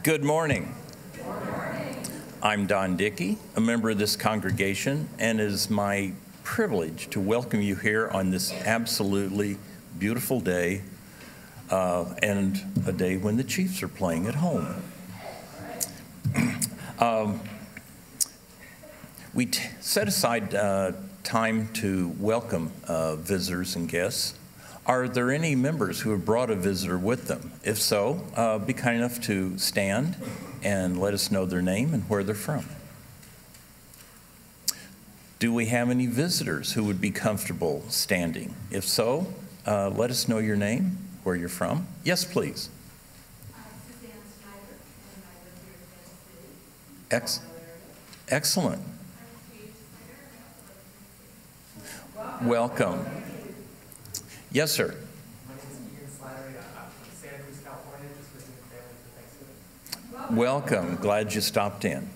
Good morning. I'm Don Dickey, a member of this congregation, and it is my privilege to welcome you here on this absolutely beautiful day, and a day when the Chiefs are playing at home. We set aside time to welcome visitors and guests. Are there any members who have brought a visitor with them? If so, be kind enough to stand and let us know their name and where they're from. Do we have any visitors who would be comfortable standing? If so, let us know your name, where you're from. Yes, please. Excellent. Welcome. Yes, sir. My name is Ian Slattery. I'm from Santa Cruz, California, just visiting family for Thanksgiving. Welcome. Glad you stopped in.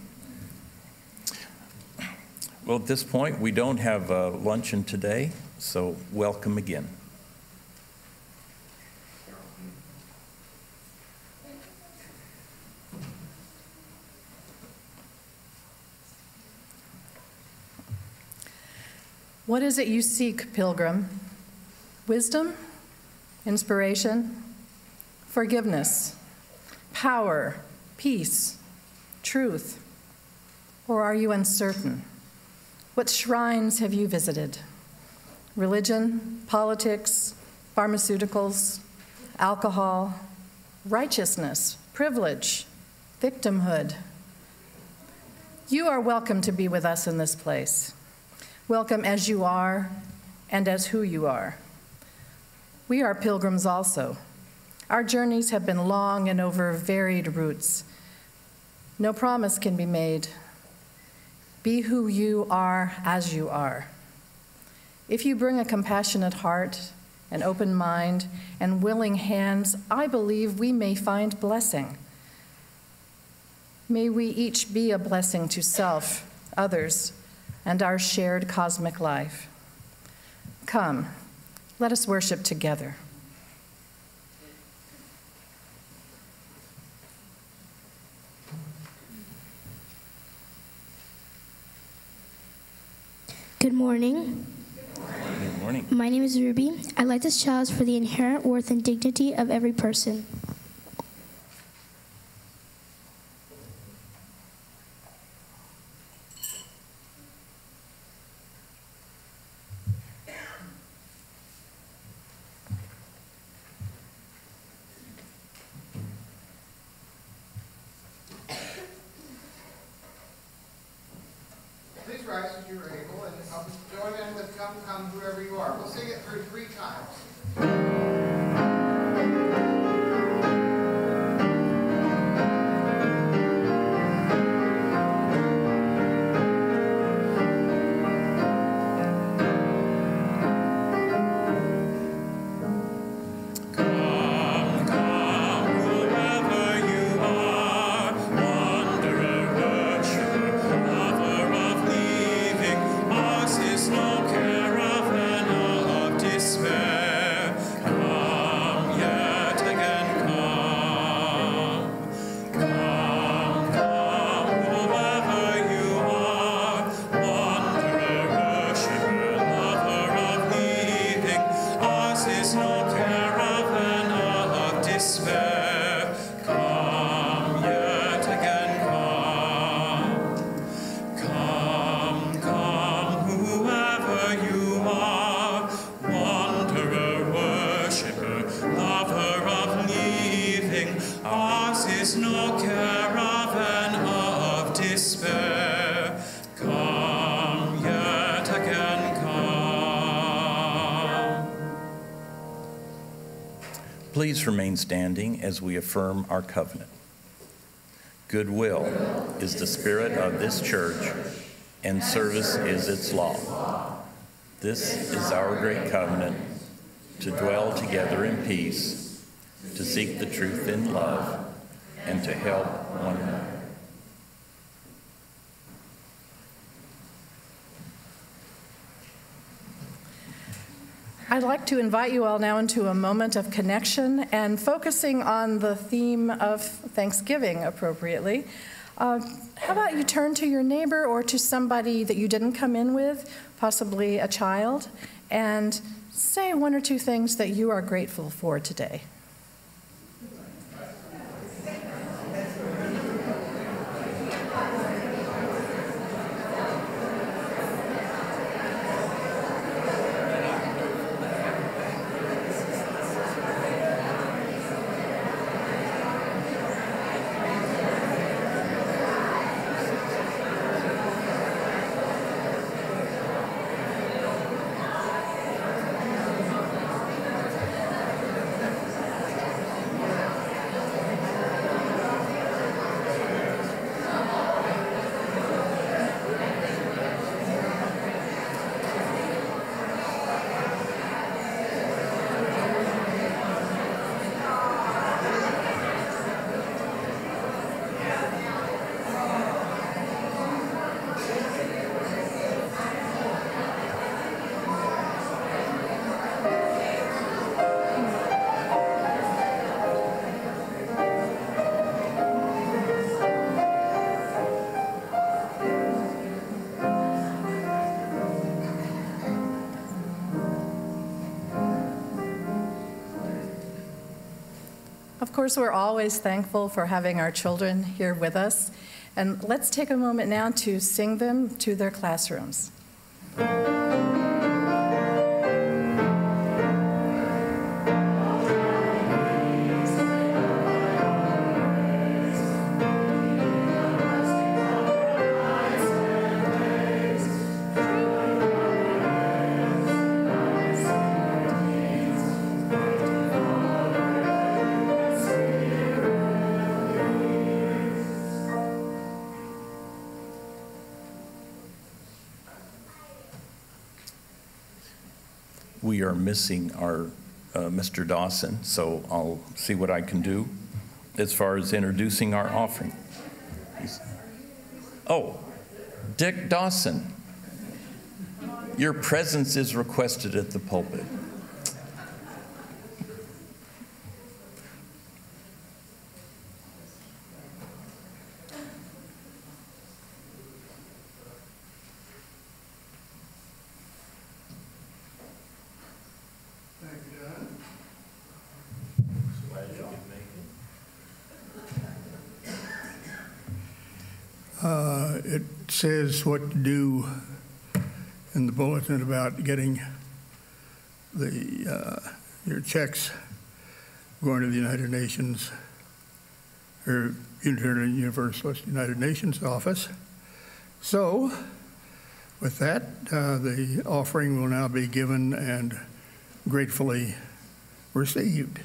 Well, at this point, we don't have luncheon today, so welcome again. What is it you seek, pilgrim? Wisdom, inspiration, forgiveness, power, peace, truth? Or are you uncertain? What shrines have you visited? Religion, politics, pharmaceuticals, alcohol, righteousness, privilege, victimhood. You are welcome to be with us in this place. Welcome as you are and as who you are. We are pilgrims also. Our journeys have been long and over varied routes. No promise can be made. Be who you are as you are. If you bring a compassionate heart, an open mind, and willing hands, I believe we may find blessing. May we each be a blessing to self, others, and our shared cosmic life. Come, let us worship together. Good morning. Good morning. My name is Ruby. I light this chalice for the inherent worth and dignity of every person. Please rise as you are able, and I'll join in with Come, Come, Whoever You Are. We'll sing it through 3 times. Please remain standing as we affirm our covenant. Goodwill is the spirit of this church, and service is its law. This is our great covenant, to dwell together in peace, to seek the truth in love, and to help one another. I'd like to invite you all now into a moment of connection and focusing on the theme of Thanksgiving appropriately. How about you turn to your neighbor or to somebody that you didn't come in with, possibly a child, and say one or two things that you are grateful for today. Of course, we're always thankful for having our children here with us. And let's take a moment now to sing them to their classrooms. We are missing our Mr. Dawson, so I'll see what I can do as far as introducing our offering. Oh, Dick Dawson, your presence is requested at the pulpit. It says what to do in the bulletin about getting your checks going to the United Nations or Unitarian Universalist United Nations office. So, with that, the offering will now be given and gratefully received.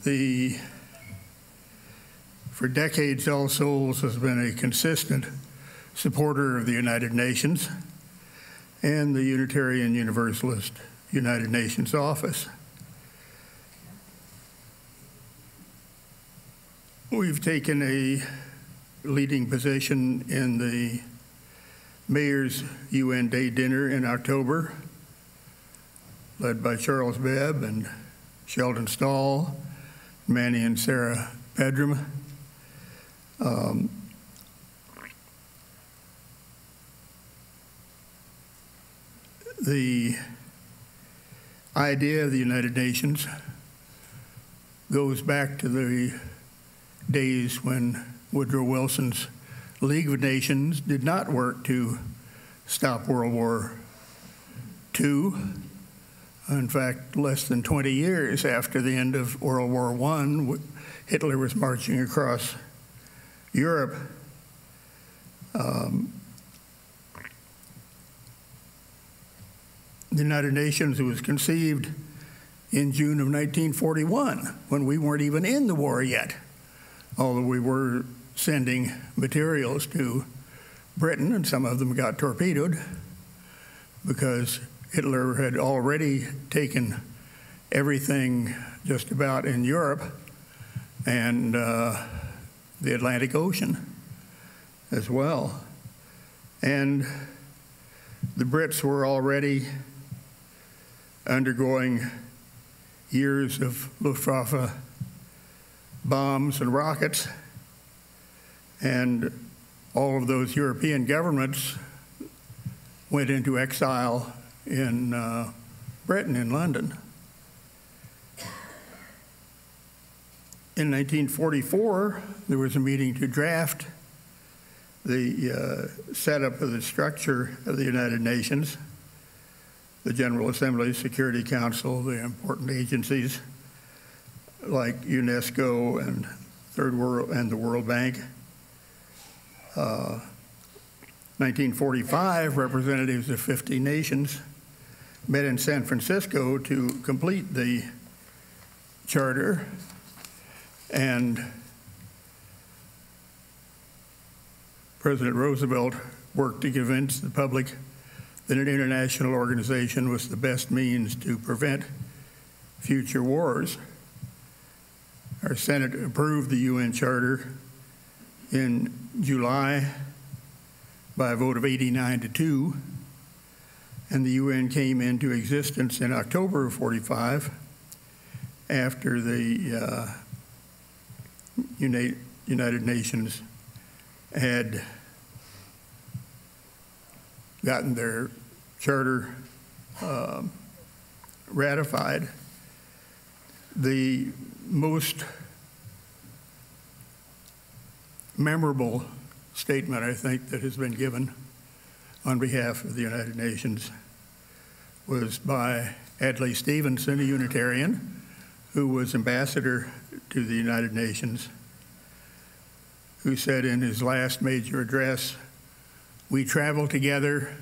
For decades, All Souls has been a consistent supporter of the United Nations and the Unitarian Universalist United Nations office. We've taken a leading position in the Mayor's UN Day dinner in October, led by Charles Bebb and Sheldon Stahl, Manny and Sarah Pedram. The idea of the United Nations goes back to the days when Woodrow Wilson's League of Nations did not work to stop World War II. In fact, less than 20 years after the end of World War I, Hitler was marching across Europe. The United Nations was conceived in June of 1941, when we weren't even in the war yet, although we were sending materials to Britain, and some of them got torpedoed because Hitler had already taken everything just about in Europe and the Atlantic Ocean as well. And the Brits were already undergoing years of Luftwaffe bombs and rockets, and all of those European governments went into exile in Britain, in London. In 1944, there was a meeting to draft the setup of the structure of the United Nations, the General Assembly, Security Council, the important agencies like UNESCO and Third World and the World Bank. 1945, representatives of 50 nations met in San Francisco to complete the charter, and President Roosevelt worked to convince the public that an international organization was the best means to prevent future wars. Our Senate approved the UN Charter in July by a vote of 89-2, and the UN came into existence in October of 45 after the United Nations had gotten their charter ratified. The most memorable statement, I think, that has been given on behalf of the United Nations was by Adlai Stevenson, a Unitarian, who was ambassador to the United Nations, who said in his last major address, "We travel together,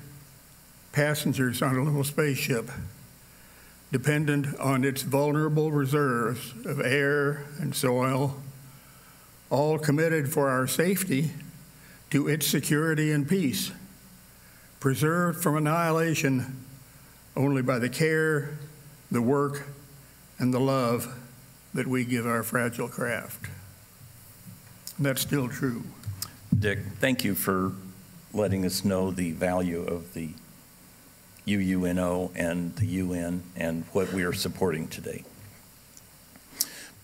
passengers on a little spaceship, dependent on its vulnerable reserves of air and soil, all committed for our safety to its security and peace, preserved from annihilation only by the care, the work, and the love that we give our fragile craft." And that's still true. Dick, thank you for letting us know the value of the UUNO and the UN and what we are supporting today.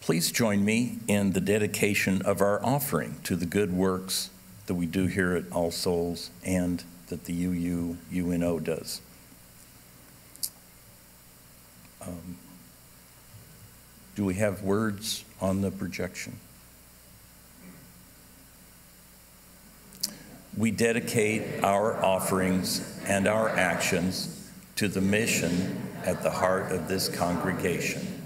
Please join me in the dedication of our offering to the good works that we do here at All Souls and that the UUNO does. Do we have words on the projection? We dedicate our offerings and our actions to the mission at the heart of this congregation: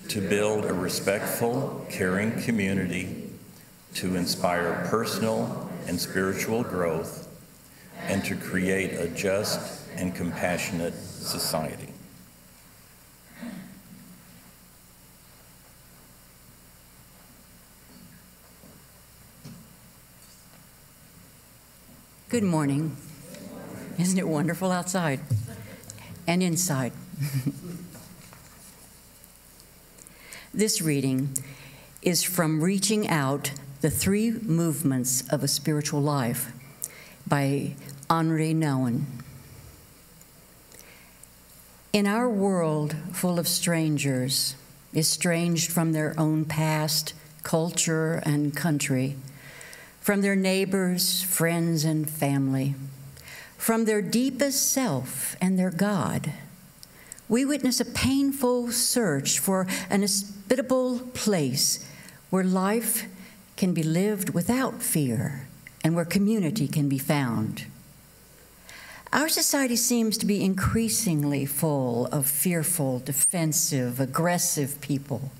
to build a respectful, caring community, to inspire personal and spiritual growth, and to create a just and compassionate society. Good morning. Isn't it wonderful outside and inside? This reading is from Reaching Out, the Three Movements of a Spiritual Life by Henri Nouwen. In our world full of strangers, estranged from their own past, culture, and country, from their neighbors, friends, and family, from their deepest self and their God, we witness a painful search for an hospitable place where life can be lived without fear and where community can be found. Our society seems to be increasingly full of fearful, defensive, aggressive people,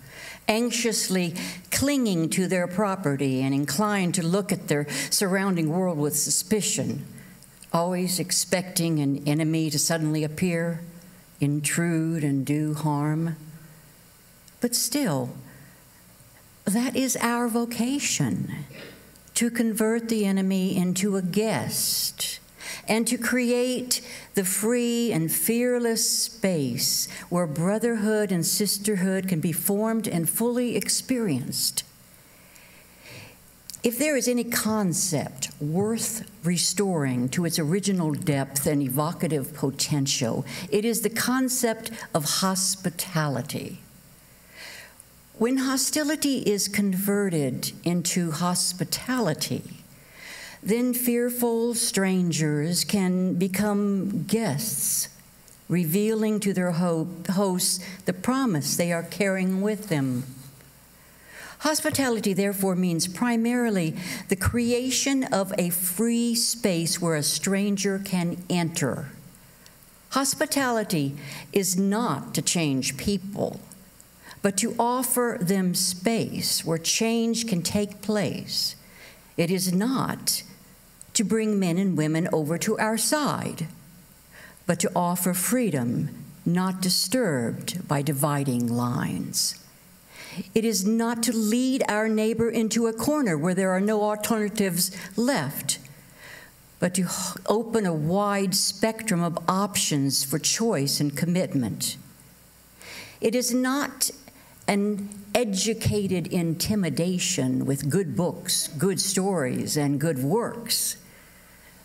anxiously clinging to their property and inclined to look at their surrounding world with suspicion, always expecting an enemy to suddenly appear, intrude, and do harm. But still, that is our vocation, to convert the enemy into a guest and to create the free and fearless space where brotherhood and sisterhood can be formed and fully experienced. If there is any concept worth restoring to its original depth and evocative potential, it is the concept of hospitality. When hostility is converted into hospitality, then fearful strangers can become guests, revealing to their hosts the promise they are carrying with them. Hospitality, therefore, means primarily the creation of a free space where a stranger can enter. Hospitality is not to change people, but to offer them space where change can take place. It is not to bring men and women over to our side, but to offer freedom not disturbed by dividing lines. It is not to lead our neighbor into a corner where there are no alternatives left, but to open a wide spectrum of options for choice and commitment. It is not an educated intimidation with good books, good stories, and good works,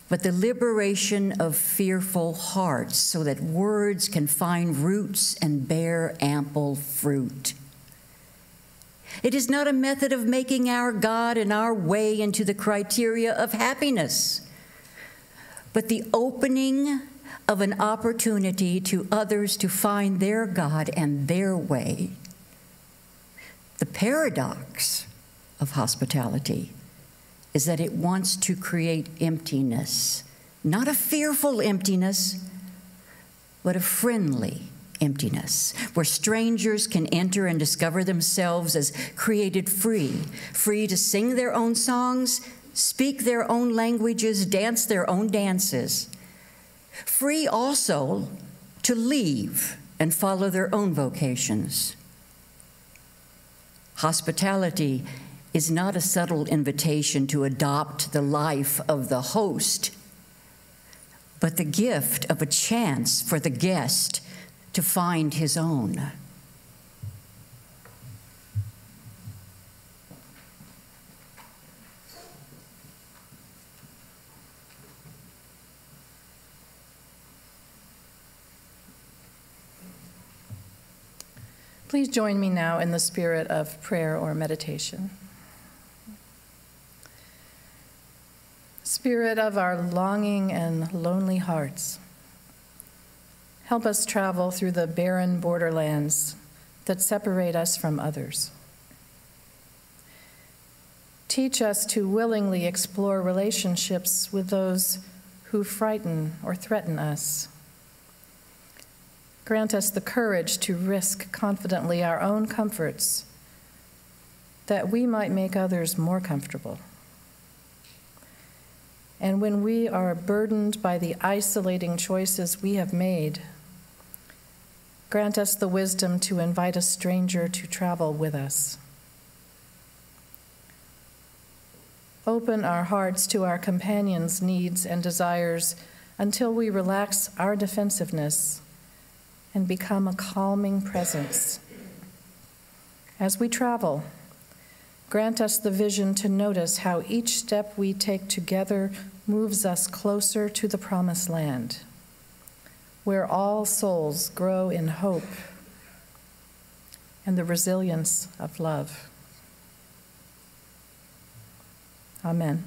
but the liberation of fearful hearts so that words can find roots and bear ample fruit. It is not a method of making our God and our way into the criteria of happiness, but the opening of an opportunity to others to find their God and their way. The paradox of hospitality is that it wants to create emptiness, not a fearful emptiness, but a friendly emptiness, where strangers can enter and discover themselves as created free to sing their own songs, speak their own languages, dance their own dances, free also to leave and follow their own vocations. Hospitality is not a subtle invitation to adopt the life of the host, but the gift of a chance for the guest to find his own. Please join me now in the spirit of prayer or meditation. Spirit of our longing and lonely hearts, help us travel through the barren borderlands that separate us from others. Teach us to willingly explore relationships with those who frighten or threaten us. Grant us the courage to risk confidently our own comforts, that we might make others more comfortable. And when we are burdened by the isolating choices we have made, grant us the wisdom to invite a stranger to travel with us. open our hearts to our companions' needs and desires until we relax our defensiveness and become a calming presence. As we travel, grant us the vision to notice how each step we take together moves us closer to the promised land, where all souls grow in hope and the resilience of love. Amen.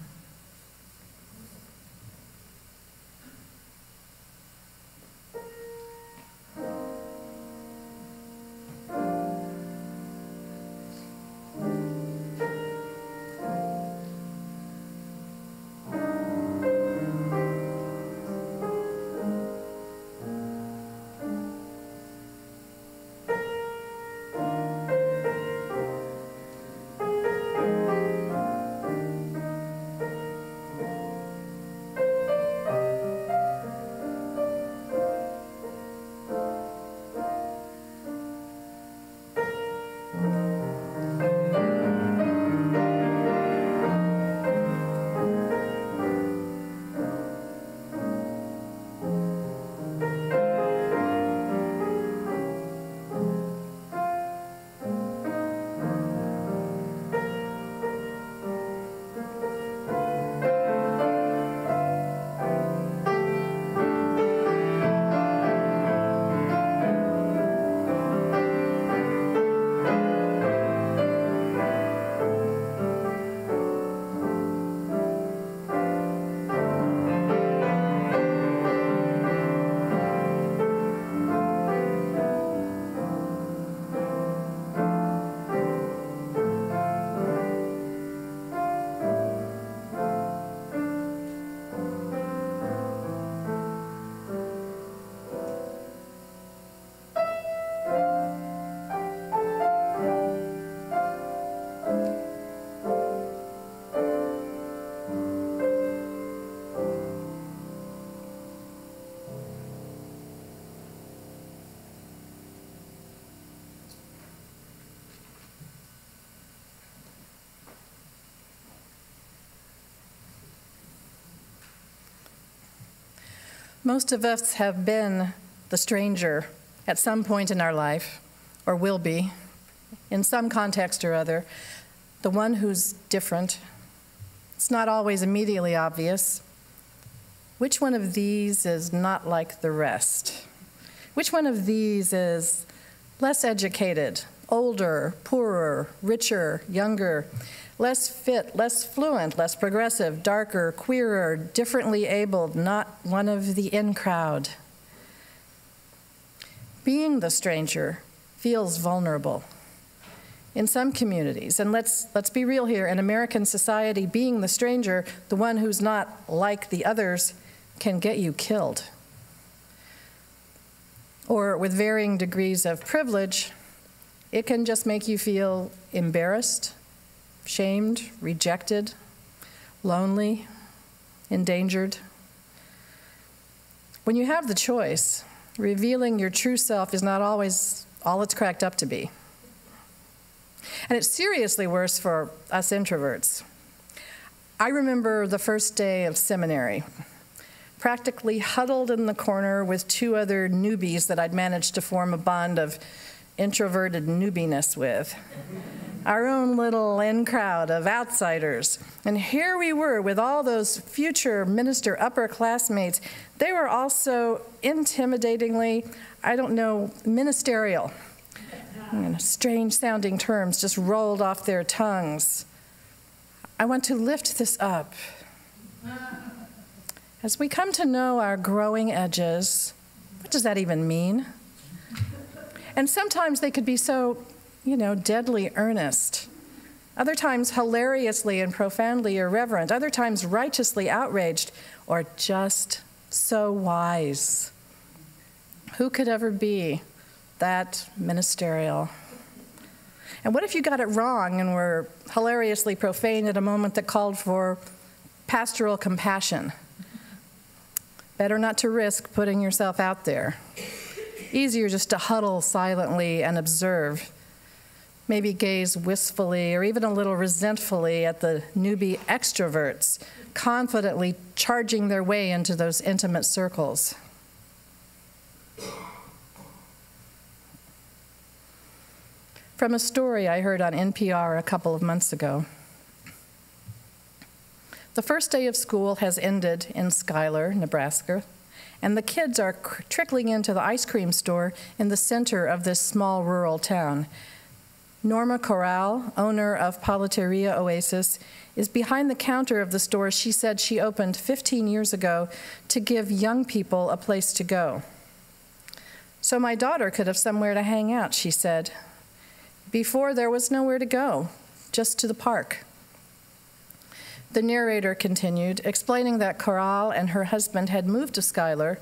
Most of us have been the stranger at some point in our life, or will be, in some context or other, the one who's different. It's not always immediately obvious. Which one of these is not like the rest? Which one of these is less educated, older, poorer, richer, younger, less fit, less fluent, less progressive, darker, queerer, differently abled, not one of the in crowd? Being the stranger feels vulnerable. In some communities, and let's be real here, in American society, being the stranger, the one who's not like the others, can get you killed. Or with varying degrees of privilege, it can just make you feel embarrassed, shamed, rejected, lonely, endangered. When you have the choice, revealing your true self is not always all it's cracked up to be. And it's seriously worse for us introverts. I remember the first day of seminary, practically huddled in the corner with two other newbies that I'd managed to form a bond of introverted newbiness with. Our own little in crowd of outsiders. And here we were with all those future minister upperclassmates. They were also intimidatingly, ministerial. Strange sounding terms just rolled off their tongues. I want to lift this up. As we come to know our growing edges, what does that even mean? And sometimes they could be so, deadly earnest. Other times hilariously and profoundly irreverent. Other times righteously outraged, or just so wise. Who could ever be that ministerial? And what if you got it wrong and were hilariously profane at a moment that called for pastoral compassion? Better not to risk putting yourself out there. Easier just to huddle silently and observe. maybe gaze wistfully or even a little resentfully at the newbie extroverts, confidently charging their way into those intimate circles. From a story I heard on NPR a couple of months ago. The first day of school has ended in Schuyler, Nebraska, and the kids are trickling into the ice cream store in the center of this small rural town. Norma Corral, owner of Palateria Oasis, is behind the counter of the store she said she opened 15 years ago to give young people a place to go. So my daughter could have somewhere to hang out, she said. Before, there was nowhere to go, just to the park. The narrator continued, explaining that Corral and her husband had moved to Schuyler,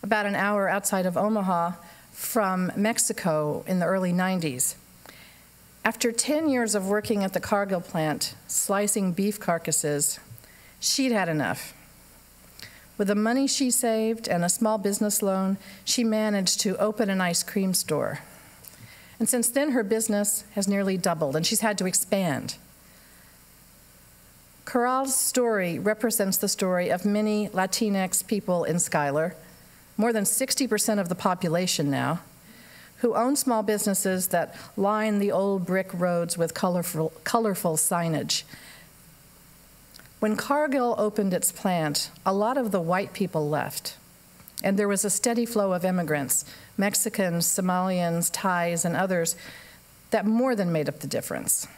about an hour outside of Omaha, from Mexico in the early 90s. After 10 years of working at the Cargill plant, slicing beef carcasses, she'd had enough. With the money she saved and a small business loan, she managed to open an ice cream store. And since then, her business has nearly doubled, and she's had to expand. Corral's story represents the story of many Latinx people in Schuyler, more than 60% of the population now, who own small businesses that line the old brick roads with colorful signage. When Cargill opened its plant, a lot of the white people left, and there was a steady flow of immigrants, Mexicans, Somalians, Thais, and others, that more than made up the difference.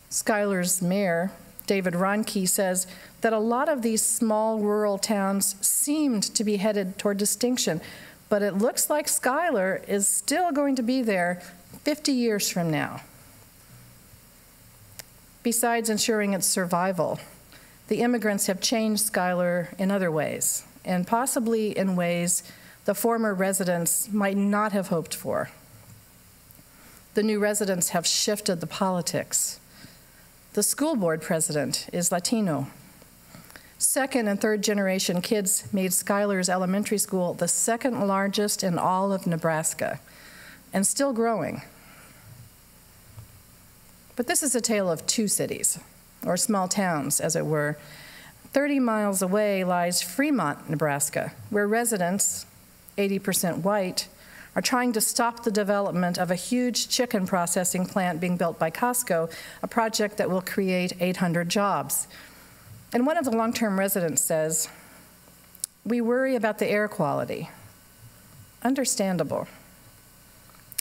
Schuyler's mayor, David Ronke, says that a lot of these small rural towns seemed to be headed toward distinction, but it looks like Schuyler is still going to be there 50 years from now. Besides ensuring its survival, the immigrants have changed Schuyler in other ways, and possibly in ways the former residents might not have hoped for. The new residents have shifted the politics. The school board president is Latino. Second and third generation kids made Schuyler's elementary school the second largest in all of Nebraska, and still growing. But this is a tale of two cities, or small towns, as it were. 30 miles away lies Fremont, Nebraska, where residents, 80% white, are trying to stop the development of a huge chicken processing plant being built by Costco, a project that will create 800 jobs. And one of the long-term residents says, "We worry about the air quality." Understandable.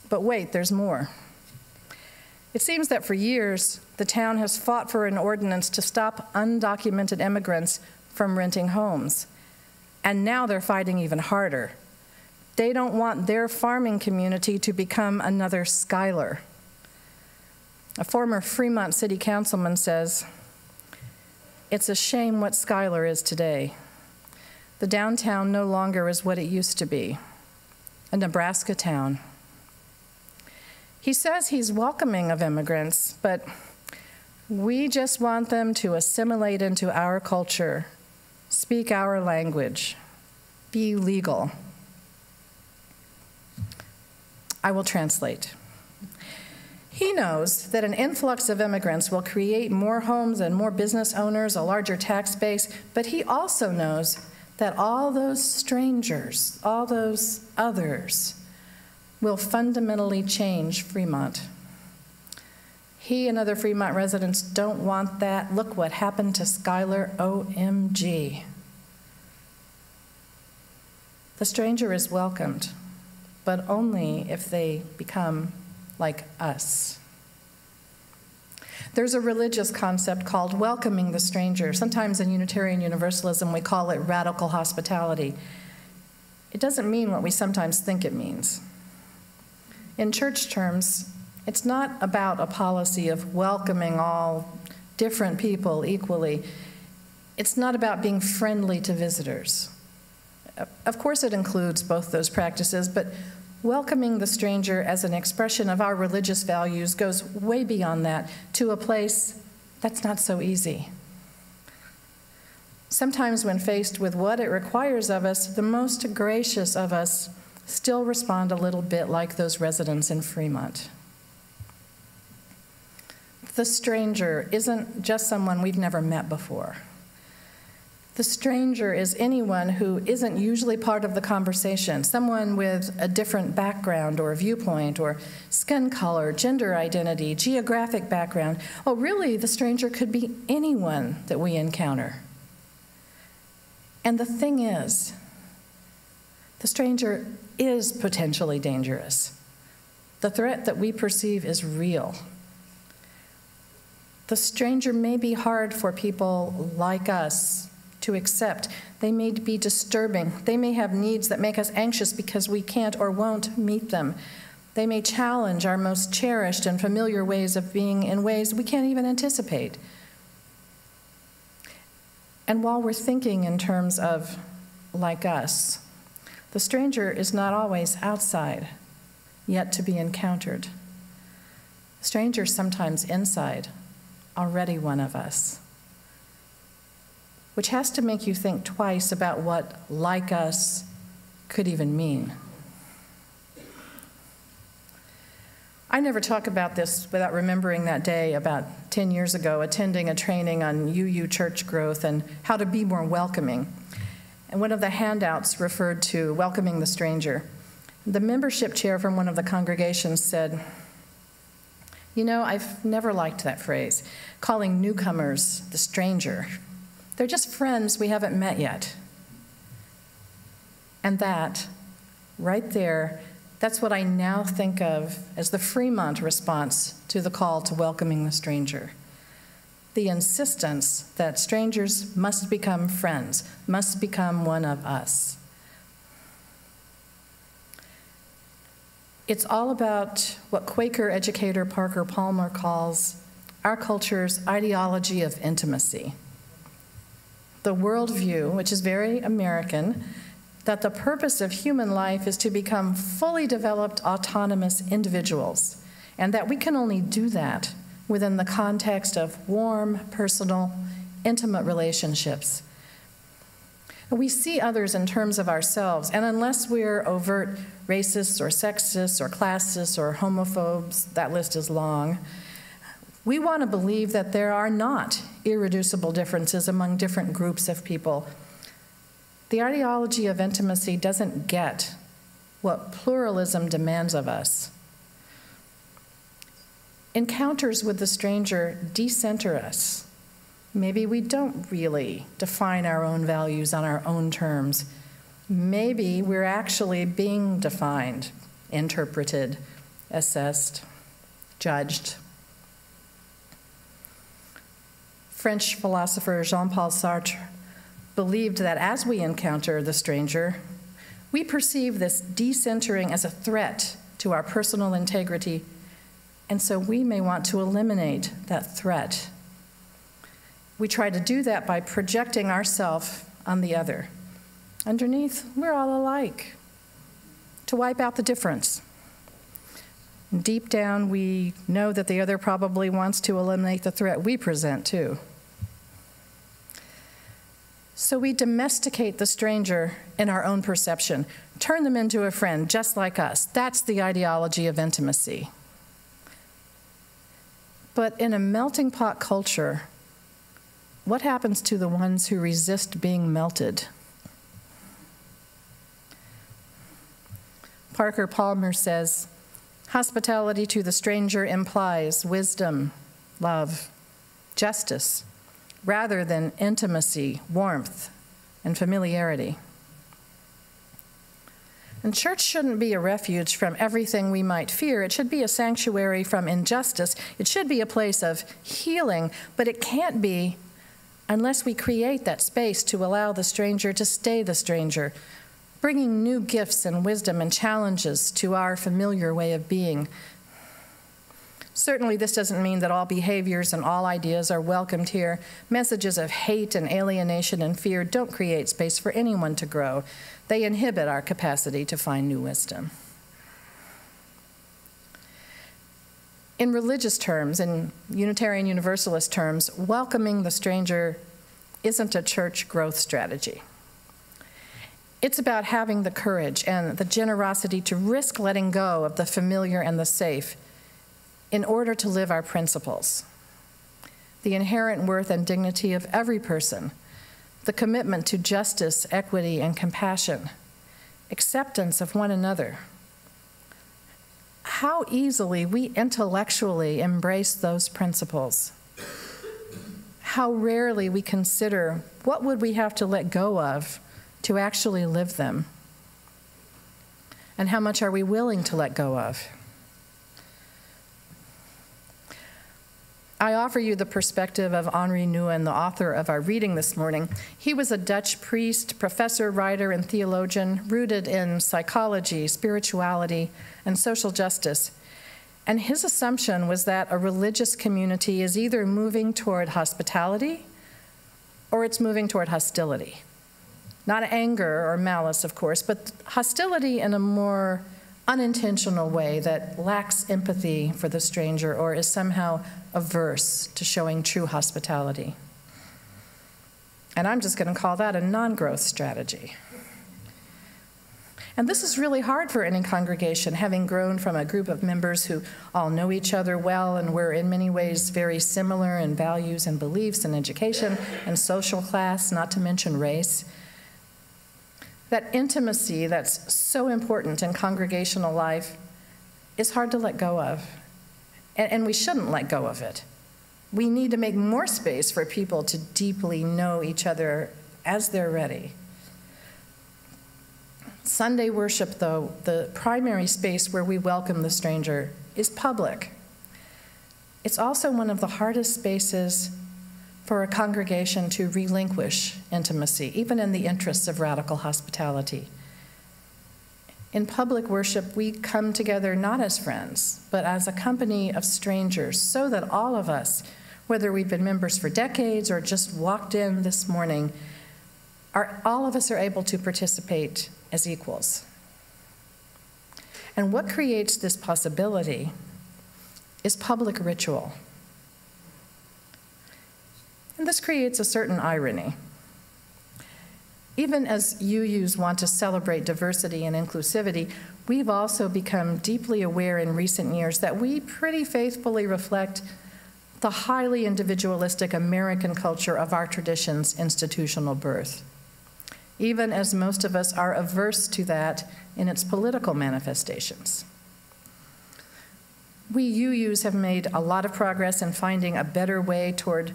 But wait, there's more. It seems that for years, the town has fought for an ordinance to stop undocumented immigrants from renting homes. And now they're fighting even harder. They don't want their farming community to become another Schuyler. A former Fremont city councilman says, "It's a shame what Schuyler is today. The downtown no longer is what it used to be, a Nebraska town." He says he's welcoming of immigrants, but we just want them to assimilate into our culture, speak our language, be legal. I will translate. He knows that an influx of immigrants will create more homes and more business owners, a larger tax base, but he also knows that all those strangers, all those others, will fundamentally change Fremont. He and other Fremont residents don't want that. Look what happened to Schuyler, OMG. The stranger is welcomed, but only if they become like us. There's a religious concept called welcoming the stranger. Sometimes in Unitarian Universalism, we call it radical hospitality. It doesn't mean what we sometimes think it means. In church terms, it's not about a policy of welcoming all different people equally. It's not about being friendly to visitors. Of course, it includes both those practices, but welcoming the stranger as an expression of our religious values goes way beyond that to a place that's not so easy. Sometimes when faced with what it requires of us, the most gracious of us still respond a little bit like those residents in Fremont. the stranger isn't just someone we've never met before. The stranger is anyone who isn't usually part of the conversation, someone with a different background or viewpoint or skin color, gender identity, geographic background. Oh, really, the stranger could be anyone that we encounter. And the thing is, the stranger is potentially dangerous. The threat that we perceive is real. The stranger may be hard for people like us to accept. They may be disturbing. They may have needs that make us anxious because we can't or won't meet them. They may challenge our most cherished and familiar ways of being in ways we can't even anticipate. And while we're thinking in terms of like us, the stranger is not always outside, yet to be encountered. The stranger is sometimes inside, already one of us, which has to make you think twice about what like us could even mean. I never talk about this without remembering that day about 10 years ago, attending a training on UU church growth and how to be more welcoming. And one of the handouts referred to welcoming the stranger. The membership chair from one of the congregations said, "You know, I've never liked that phrase, calling newcomers the stranger. They're just friends we haven't met yet." And that, right there, that's what I now think of as the Fremont response to the call to welcoming the stranger. The insistence that strangers must become friends, must become one of us. It's all about what Quaker educator Parker Palmer calls our culture's ideology of intimacy. The worldview, which is very American, that the purpose of human life is to become fully developed, autonomous individuals, and that we can only do that within the context of warm, personal, intimate relationships. We see others in terms of ourselves, and unless we're overt racists or sexists or classists or homophobes, that list is long, we want to believe that there are not irreducible differences among different groups of people. The ideology of intimacy doesn't get what pluralism demands of us. Encounters with the stranger decenter us. Maybe we don't really define our own values on our own terms. Maybe we're actually being defined, interpreted, assessed, judged. French philosopher Jean-Paul Sartre believed that as we encounter the stranger, we perceive this decentering as a threat to our personal integrity, and so we may want to eliminate that threat. We try to do that by projecting ourselves on the other. Underneath, we're all alike, to wipe out the difference. Deep down, we know that the other probably wants to eliminate the threat we present too. So we domesticate the stranger in our own perception, turn them into a friend just like us. That's the ideology of intimacy. But in a melting pot culture, what happens to the ones who resist being melted? Parker Palmer says, hospitality to the stranger implies wisdom, love, justice, rather than intimacy, warmth, and familiarity. And church shouldn't be a refuge from everything we might fear. It should be a sanctuary from injustice. It should be a place of healing, but it can't be unless we create that space to allow the stranger to stay the stranger, bringing new gifts and wisdom and challenges to our familiar way of being. Certainly, this doesn't mean that all behaviors and all ideas are welcomed here. Messages of hate and alienation and fear don't create space for anyone to grow. They inhibit our capacity to find new wisdom. In religious terms, in Unitarian Universalist terms, welcoming the stranger isn't a church growth strategy. It's about having the courage and the generosity to risk letting go of the familiar and the safe in order to live our principles. the inherent worth and dignity of every person, the commitment to justice, equity, and compassion, acceptance of one another. How easily we intellectually embrace those principles. How rarely we consider what would we have to let go of to actually live them. And how much are we willing to let go of? I offer you the perspective of Henri Nouwen, the author of our reading this morning. He was a Dutch priest, professor, writer, and theologian rooted in psychology, spirituality, and social justice. And his assumption was that a religious community is either moving toward hospitality or it's moving toward hostility. Not anger or malice, of course, but hostility in a more unintentional way that lacks empathy for the stranger or is somehow averse to showing true hospitality. And I'm just going to call that a non-growth strategy. And this is really hard for any congregation, having grown from a group of members who all know each other well and we're in many ways very similar in values and beliefs and education and social class, not to mention race. That intimacy that's so important in congregational life is hard to let go of. And we shouldn't let go of it. We need to make more space for people to deeply know each other as they're ready. Sunday worship, though, the primary space where we welcome the stranger, is public. It's also one of the hardest spaces for a congregation to relinquish intimacy, even in the interests of radical hospitality. In public worship, we come together not as friends, but as a company of strangers, so that all of us, whether we've been members for decades or just walked in this morning, all of us are able to participate as equals. And what creates this possibility is public ritual. And this creates a certain irony. Even as UUs want to celebrate diversity and inclusivity, we've also become deeply aware in recent years that we pretty faithfully reflect the highly individualistic American culture of our tradition's institutional birth, even as most of us are averse to that in its political manifestations. We UUs have made a lot of progress in finding a better way toward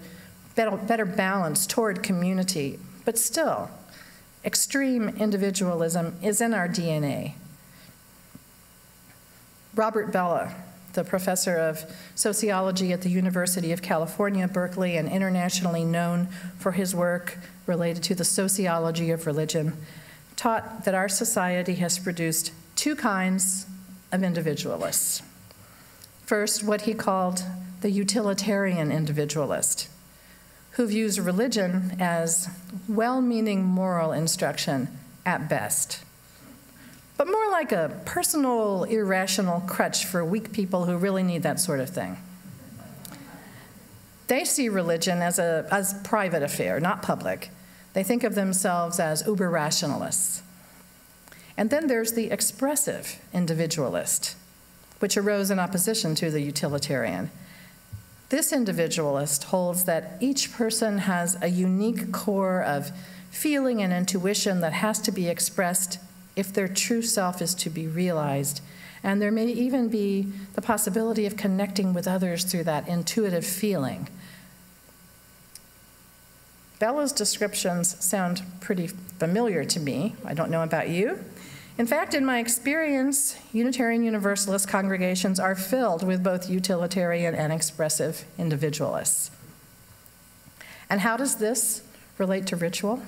better balance toward community, but still, extreme individualism is in our DNA. Robert Bellah, the professor of sociology at the University of California, Berkeley, and internationally known for his work related to the sociology of religion, taught that our society has produced two kinds of individualists. First, what he called the utilitarian individualist, who views religion as well-meaning moral instruction at best, but more like a personal, irrational crutch for weak people who really need that sort of thing. They see religion as a private affair, not public. They think of themselves as uber-rationalists. And then there's the expressive individualist, which arose in opposition to the utilitarian. This individualist holds that each person has a unique core of feeling and intuition that has to be expressed if their true self is to be realized. And there may even be the possibility of connecting with others through that intuitive feeling. Bellah's descriptions sound pretty familiar to me. I don't know about you. In fact, in my experience, Unitarian Universalist congregations are filled with both utilitarian and expressive individualists. And how does this relate to ritual?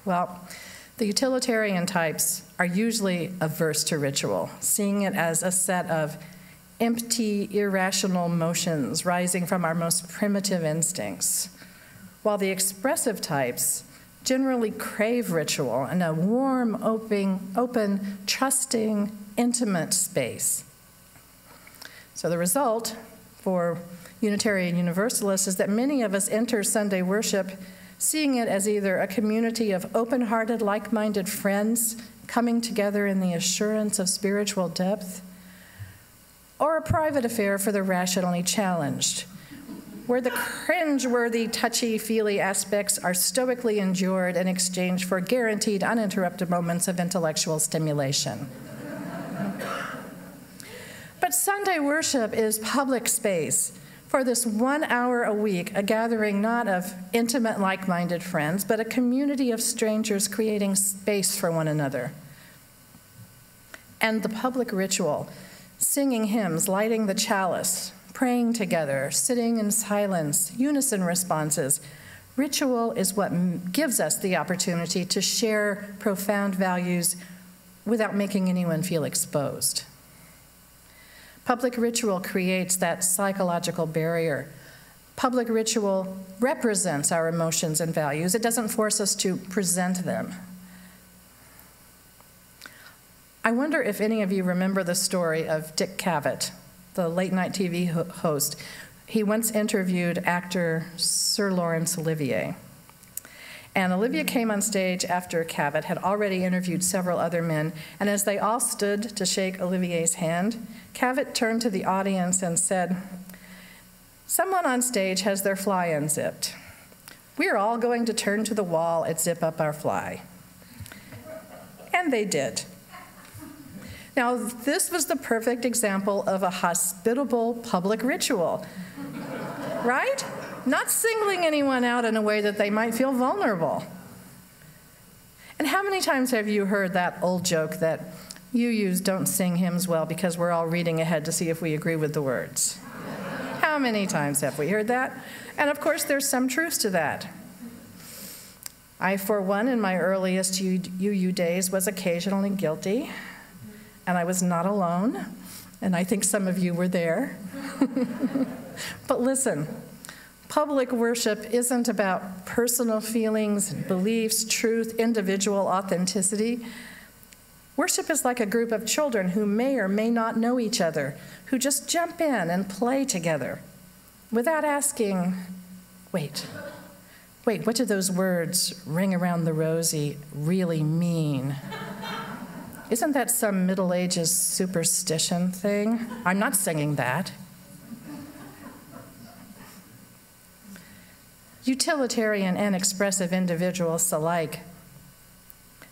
Well, the utilitarian types are usually averse to ritual, seeing it as a set of empty, irrational motions rising from our most primitive instincts, while the expressive types generally crave ritual and a warm, open, trusting, intimate space. So the result for Unitarian Universalists is that many of us enter Sunday worship seeing it as either a community of open-hearted, like-minded friends coming together in the assurance of spiritual depth, or a private affair for the rationally challenged, where the cringe-worthy, touchy-feely aspects are stoically endured in exchange for guaranteed uninterrupted moments of intellectual stimulation. But Sunday worship is public space for this 1 hour a week, a gathering not of intimate, like-minded friends, but a community of strangers creating space for one another. And the public ritual, singing hymns, lighting the chalice, praying together, sitting in silence, unison responses. Ritual is what gives us the opportunity to share profound values without making anyone feel exposed. Public ritual creates that psychological barrier. Public ritual represents our emotions and values. It doesn't force us to present them. I wonder if any of you remember the story of Dick Cavett, the late-night TV host. He once interviewed actor Sir Laurence Olivier. And Olivier came on stage after Cavett had already interviewed several other men, and as they all stood to shake Olivier's hand, Cavett turned to the audience and said, "Someone on stage has their fly unzipped. We are all going to turn to the wall and zip up our fly." And they did. Now, this was the perfect example of a hospitable public ritual, right? Not singling anyone out in a way that they might feel vulnerable. And how many times have you heard that old joke that UUs don't sing hymns well because we're all reading ahead to see if we agree with the words? How many times have we heard that? And of course, there's some truth to that. I, for one, in my earliest UU days, was occasionally guilty. And I was not alone, and I think some of you were there. But listen, public worship isn't about personal feelings, beliefs, truth, individual authenticity. Worship is like a group of children who may or may not know each other, who just jump in and play together without asking, wait, what do those words, ring around the rosy, really mean? Isn't that some Middle Ages superstition thing? I'm not singing that. Utilitarian and expressive individuals alike,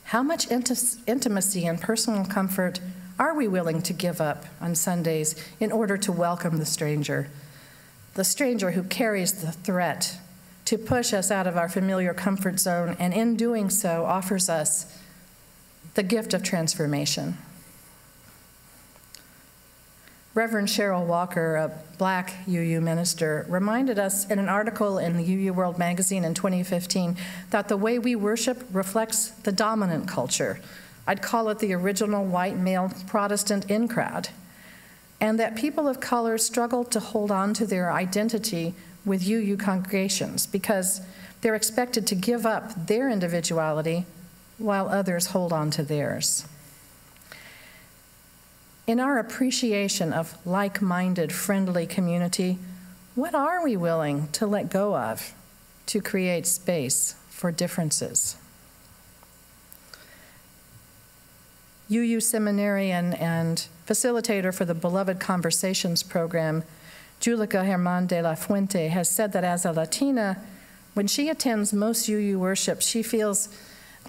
how much intimacy and personal comfort are we willing to give up on Sundays in order to welcome the stranger who carries the threat to push us out of our familiar comfort zone, and in doing so offers us the gift of transformation. Reverend Cheryl Walker, a Black UU minister, reminded us in an article in the UU World magazine in 2015 that the way we worship reflects the dominant culture. I'd call it the original white male Protestant in-crowd, and that people of color struggle to hold on to their identity with UU congregations because they're expected to give up their individuality while others hold on to theirs. In our appreciation of like-minded, friendly community, what are we willing to let go of to create space for differences? UU seminarian and facilitator for the Beloved Conversations program, Julica Germán de la Fuente, has said that as a Latina, when she attends most UU worship, she feels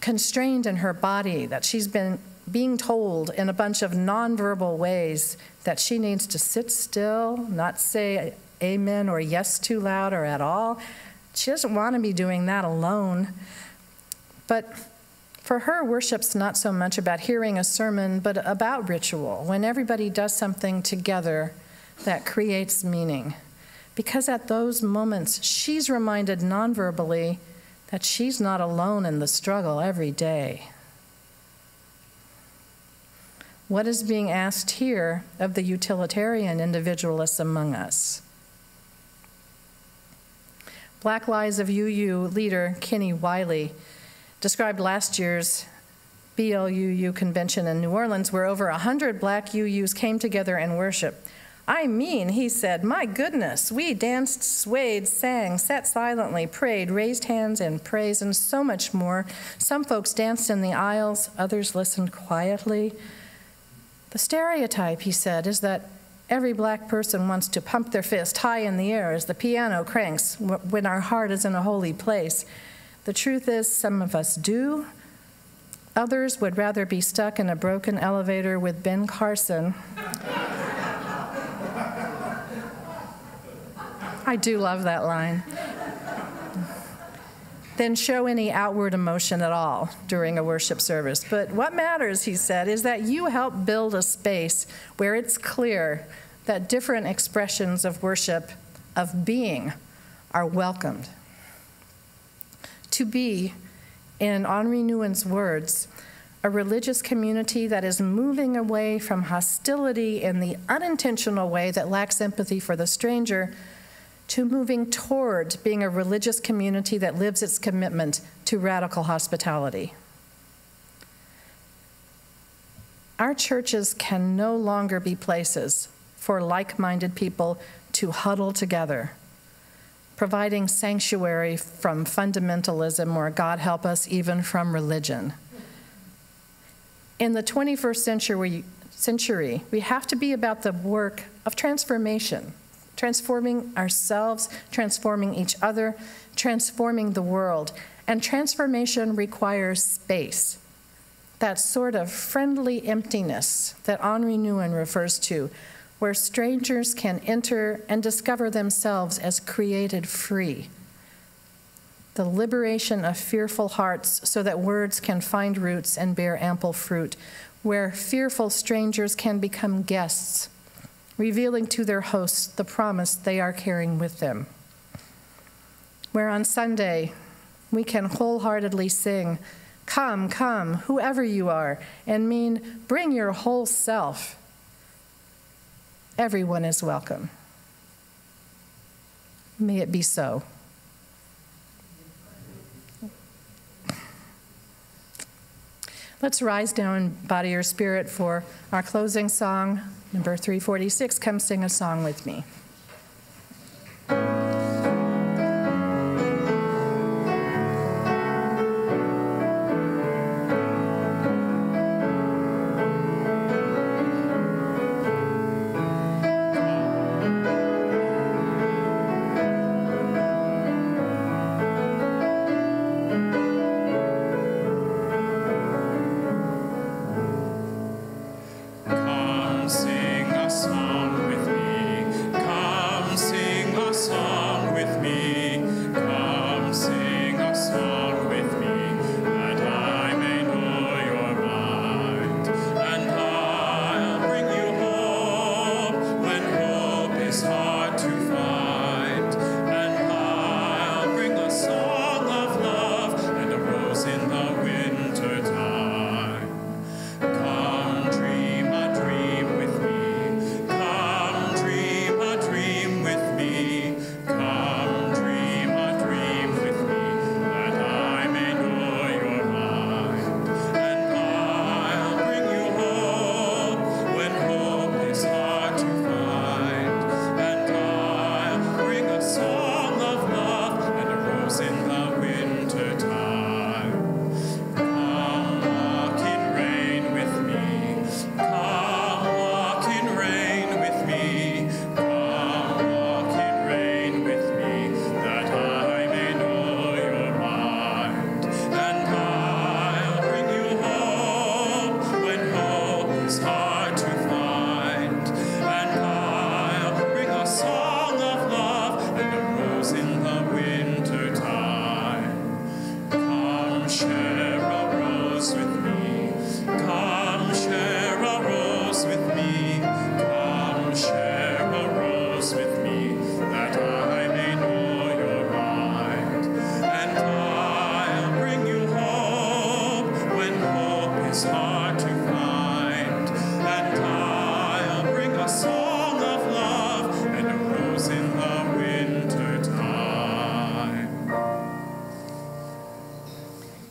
constrained in her body, that she's been being told in a bunch of nonverbal ways that she needs to sit still, not say amen or yes too loud or at all. She doesn't want to be doing that alone. But for her, worship's not so much about hearing a sermon, but about ritual, when everybody does something together that creates meaning. Because at those moments, she's reminded nonverbally that she's not alone in the struggle every day. What is being asked here of the utilitarian individualists among us? Black Lives of UU leader Kenny Wiley described last year's BLUU convention in New Orleans, where over 100 Black UUs came together and worshiped. I mean, he said, my goodness, we danced, swayed, sang, sat silently, prayed, raised hands in praise, and so much more. Some folks danced in the aisles, others listened quietly. The stereotype, he said, is that Every black person wants to pump their fist high in the air as the piano cranks when our heart is in a holy place. The truth is, some of us do. Others would rather be stuck in a broken elevator with Ben Carson. I do love that line. Then show any outward emotion at all during a worship service. But what matters, he said, is that you help build a space where it's clear that different expressions of worship, of being, are welcomed. To be, in Henri Nouwen's words, a religious community that is moving away from hostility in the unintentional way that lacks empathy for the stranger, to moving toward being a religious community that lives its commitment to radical hospitality. Our churches can no longer be places for like-minded people to huddle together, providing sanctuary from fundamentalism or, God help us, even from religion. In the 21st century, we have to be about the work of transformation, transforming ourselves, transforming each other, transforming the world. And transformation requires space, that sort of friendly emptiness that Henri Nouwen refers to, where strangers can enter and discover themselves as created free. The liberation of fearful hearts so that words can find roots and bear ample fruit, where fearful strangers can become guests, revealing to their hosts the promise they are carrying with them. Where on Sunday, we can wholeheartedly sing, "Come, come, whoever you are," and mean, bring your whole self. Everyone is welcome. May it be so. Let's rise now in body or spirit for our closing song, number 346. Come sing a song with me.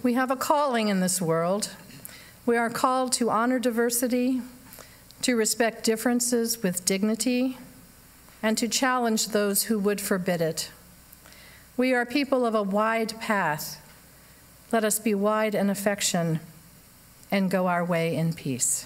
We have a calling in this world. We are called to honor diversity, to respect differences with dignity, and to challenge those who would forbid it. We are people of a wide path. Let us be wide in affection and go our way in peace.